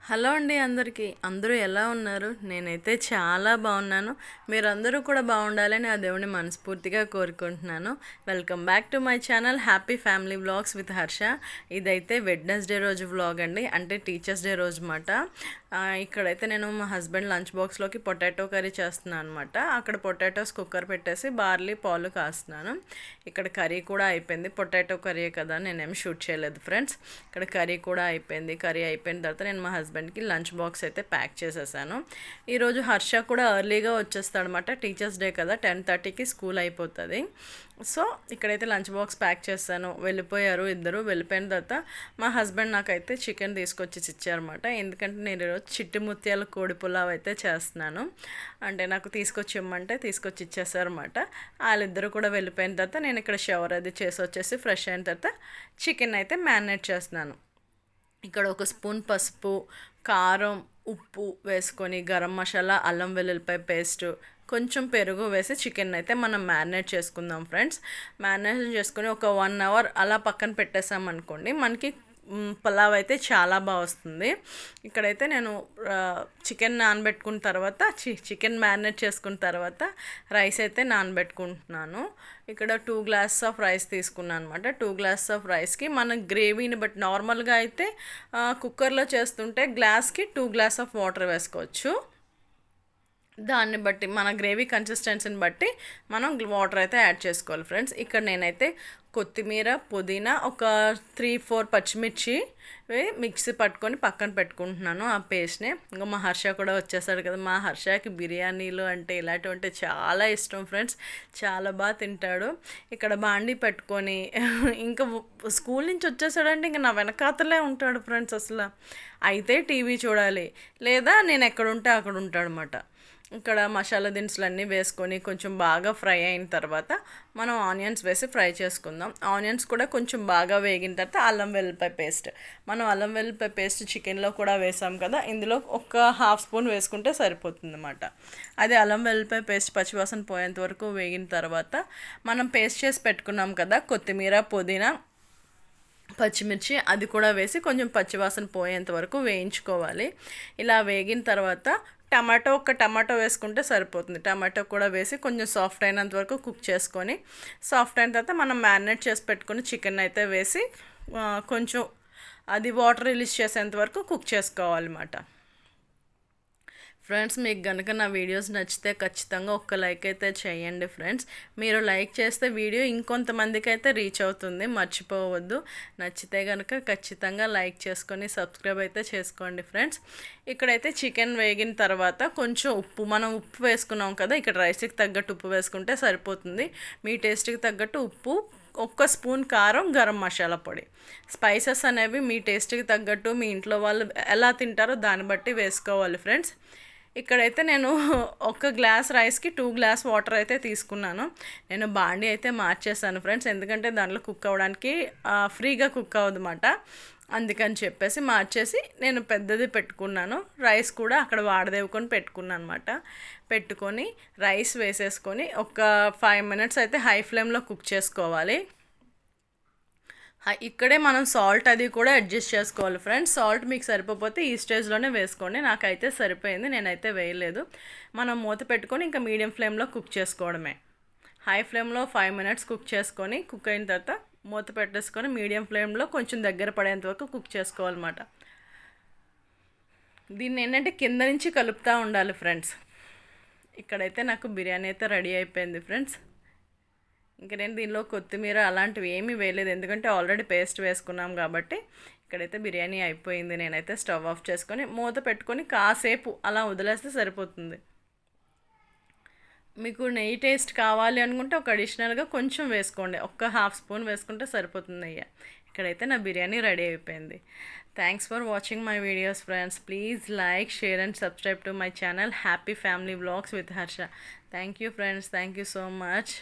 Hello అండి అందరికీ. అందరూ ఎలా ఉన్నారు? నేనైతే చాలా బాగున్నాను. మీరందరూ కూడా బాగుండాలని ఆ దేవుని మనస్ఫూర్తిగా కోరుకుంటున్నాను. Welcome back to my channel happy family vlogs with Harsha. ఇదైతే వెడ్నెస్డే రోజు వ్లాగ్ అండి, అంటే టీచర్స్ డే రోజు మాట. ఇక్కడైతే నేను మా హస్బెండ్ లంచ్ బాక్స్లోకి పొటాటో కర్రీ చేస్తున్నాను అనమాట. అక్కడ పొటాటోస్ కుక్కర్ పెట్టేసి బార్లీ పాలు కాస్తున్నాను. ఇక్కడ కర్రీ కూడా అయిపోయింది. పొటాటో కర్రీ కదా, నేనేమి షూట్ చేయలేదు ఫ్రెండ్స్. ఇక్కడ కర్రీ కూడా అయిపోయింది. కర్రీ అయిపోయిన తర్వాత నేను మా హస్బెండ్కి లంచ్ బాక్స్ అయితే ప్యాక్ చేసేసాను. ఈరోజు హర్ష కూడా ఎర్లీగా వచ్చేస్తాడు అనమాట. టీచర్స్ డే కదా, 10:30కి స్కూల్ అయిపోతుంది. సో ఇక్కడైతే లంచ్ బాక్స్ ప్యాక్ చేస్తాను. వెళ్ళిపోయారు ఇద్దరు. వెళ్ళిపోయిన తర్వాత మా హస్బెండ్ నాకైతే చికెన్ తీసుకొచ్చి ఇచ్చారన్నమాట. ఎందుకంటే నేను ఈరోజు చిట్టి ముత్యాల కోడి పులావ్ అయితే చేస్తున్నాను. అంటే నాకు తీసుకొచ్చి ఇమ్మంటే తీసుకొచ్చి ఇచ్చేసారన్నమాట. వాళ్ళిద్దరూ కూడా వెళ్ళిపోయిన తర్వాత నేను ఇక్కడ షవర్ అది చేసి వచ్చేసి ఫ్రెష్ అయిన తర్వాత చికెన్ అయితే మ్యారినేట్ చేస్తున్నాను. ఇక్కడ ఒక స్పూన్ పసుపు, కారం, ఉప్పు వేసుకొని గరం మసాలా, అల్లం వెల్లుల్లిపాయ పేస్ట్, కొంచెం పెరుగు వేసి చికెన్ అయితే మనం మ్యారినేట్ చేసుకుందాం ఫ్రెండ్స్. మ్యారినేట్ చేసుకొని ఒక 1 అవర్ అలా పక్కన పెట్టేసామనుకోండి, మనకి పులావ్ అయితే చాలా బాగా వస్తుంది. ఇక్కడైతే నేను చికెన్ నానబెట్టుకున్న తర్వాత చికెన్ మ్యారినేట్ చేసుకున్న తర్వాత రైస్ అయితే నానబెట్టుకుంటున్నాను. ఇక్కడ 2 గ్లాసెస్ ఆఫ్ రైస్ తీసుకున్నాను అనమాట. 2 గ్లాసెస్ ఆఫ్ రైస్కి మన గ్రేవీని బట్టి, నార్మల్గా అయితే కుక్కర్లో చేస్తుంటే గ్లాస్కి 2 గ్లాస్ ఆఫ్ వాటర్ వేసుకోవచ్చు. దాన్ని బట్టి మన గ్రేవీ కన్సిస్టెన్సీని బట్టి మనం వాటర్ అయితే యాడ్ చేసుకోవాలి ఫ్రెండ్స్. ఇక్కడ నేనైతే కొత్తిమీర, పుదీనా, ఒక 3-4 పచ్చిమిర్చి మిక్సీ పట్టుకొని పక్కన పెట్టుకుంటున్నాను ఆ పేస్ట్ని. ఇంకా మా హర్ష కూడా వచ్చేసాడు కదా. మా హర్షకి బిర్యానీలు అంటే ఇలాంటివి అంటే చాలా ఇష్టం ఫ్రెండ్స్. చాలా బాగా తింటాడు. ఇక్కడ బాండీ పెట్టుకొని ఇంకా స్కూల్ నుంచి వచ్చేసాడంటే ఇంకా నా వెనకాతలే ఉంటాడు ఫ్రెండ్స్. అసలు అయితే టీవీ చూడాలి, లేదా నేను ఎక్కడ ఉంటే అక్కడ ఉంటాడనమాట. ఇక్కడ మసాలా దినుసులు అన్నీ వేసుకొని కొంచెం బాగా ఫ్రై అయిన తర్వాత మనం ఆనియన్స్ వేసి ఫ్రై చేసుకుందాం. ఆనియన్స్ కూడా కొంచెం బాగా వేగిన తర్వాత అల్లం వెల్లుల్లిపాయ పేస్ట్, మనం అల్లం వెల్లుల్లిపాయ పేస్ట్ చికెన్లో కూడా వేసాం కదా, ఇందులో ఒక 1/2 స్పూన్ వేసుకుంటే సరిపోతుంది అన్నమాట. అదే అల్లం వెల్లుల్లిపాయ పేస్ట్ పచ్చివాసన పోయేంత వరకు వేగిన తర్వాత మనం పేస్ట్ చేసి పెట్టుకున్నాం కదా కొత్తిమీర, పుదీనా, పచ్చిమిర్చి, అది కూడా వేసి కొంచెం పచ్చివాసన పోయేంత వరకు వేయించుకోవాలి. ఇలా వేగిన తర్వాత ఒక టమాటో వేసుకుంటే సరిపోతుంది. టమాటో కూడా వేసి కొంచెం సాఫ్ట్ అయినంత వరకు కుక్ చేసుకొని, సాఫ్ట్ అయిన తర్వాత మనం మ్యారినేట్ చేసి పెట్టుకుని చికెన్ అయితే వేసి కొంచెం అది వాటర్ రిలీజ్ చేసేంత వరకు కుక్ చేసుకోవాలన్నమాట. ఫ్రెండ్స్, మీకు కనుక నా వీడియోస్ నచ్చితే ఖచ్చితంగా ఒక్క లైక్ అయితే చేయండి ఫ్రెండ్స్. మీరు లైక్ చేస్తే వీడియో ఇంకొంతమందికి అయితే రీచ్ అవుతుంది, మర్చిపోవద్దు. నచ్చితే కనుక ఖచ్చితంగా లైక్ చేసుకొని సబ్స్క్రైబ్ అయితే చేసుకోండి ఫ్రెండ్స్. ఇక్కడైతే చికెన్ వేగిన తర్వాత కొంచెం ఉప్పు, మనం ఉప్పు వేసుకున్నాం కదా, ఇక్కడ రైస్కి తగ్గట్టు ఉప్పు వేసుకుంటే సరిపోతుంది. మీ టేస్ట్కి తగ్గట్టు ఉప్పు, 1 స్పూన్ కారం, గరం మసాలా పొడి. స్పైసెస్ అనేవి మీ టేస్ట్కి తగ్గట్టు మీ ఇంట్లో వాళ్ళు ఎలా తింటారో దాన్ని బట్టి వేసుకోవాలి ఫ్రెండ్స్. ఇక్కడైతే నేను 1 గ్లాస్ రైస్కి 2 గ్లాస్ వాటర్ అయితే తీసుకున్నాను. నేను బాండీ అయితే మార్చేసాను ఫ్రెండ్స్, ఎందుకంటే దాంట్లో కుక్ అవ్వడానికి ఫ్రీగా కుక్ అవ్వదన్నమాట. అందుకని చెప్పేసి మార్చేసి నేను పెద్దది పెట్టుకున్నాను. రైస్ కూడా అక్కడ వాడదేవుకొని పెట్టుకున్నాను అనమాట. పెట్టుకొని రైస్ వేసేసుకొని ఒక 5 మినిట్స్ అయితే హై ఫ్లేమ్లో కుక్ చేసుకోవాలి. ఇక్కడే మనం సాల్ట్ అది కూడా అడ్జస్ట్ చేసుకోవాలి ఫ్రెండ్స్. సాల్ట్ మీకు సరిపోతే ఈ స్టేజ్లోనే వేసుకోండి. నాకైతే సరిపోయింది, నేనైతే వేయలేదు. మనం మూత పెట్టుకొని ఇంకా మీడియం ఫ్లేమ్లో కుక్ చేసుకోవడమే. హై ఫ్లేమ్లో 5 మినిట్స్ కుక్ చేసుకొని, కుక్ అయిన తర్వాత మూత పెట్టేసుకొని మీడియం ఫ్లేమ్లో కొంచెం దగ్గర పడేంత వరకు కుక్ చేసుకోవాలన్నమాట. దీన్ని ఏంటంటే కింద నుంచి కలుపుతూ ఉండాలి ఫ్రెండ్స్. ఇక్కడైతే నాకు బిర్యానీ అయితే రెడీ అయిపోయింది ఫ్రెండ్స్. ఇంక నేను దీనిలో కొత్తిమీర అలాంటివి ఏమీ వేయలేదు, ఎందుకంటే ఆల్రెడీ పేస్ట్ వేసుకున్నాం కాబట్టి. ఇక్కడైతే బిర్యానీ అయిపోయింది. నేనైతే స్టవ్ ఆఫ్ చేసుకొని మూత పెట్టుకొని కాసేపు అలా వదిలేస్తే సరిపోతుంది. మీకు నెయ్యి టేస్ట్ కావాలి అనుకుంటే ఒక అడిషనల్గా కొంచెం వేసుకోండి, ఒక 1/2 స్పూన్ వేసుకుంటే సరిపోతుంది నెయ్యి. ఇక్కడైతే నా బిర్యానీ రెడీ అయిపోయింది. Thanks for watching my videos friends. Please like, share and subscribe to my channel happy family vlogs with Harsha. Thank you friends, thank you so much.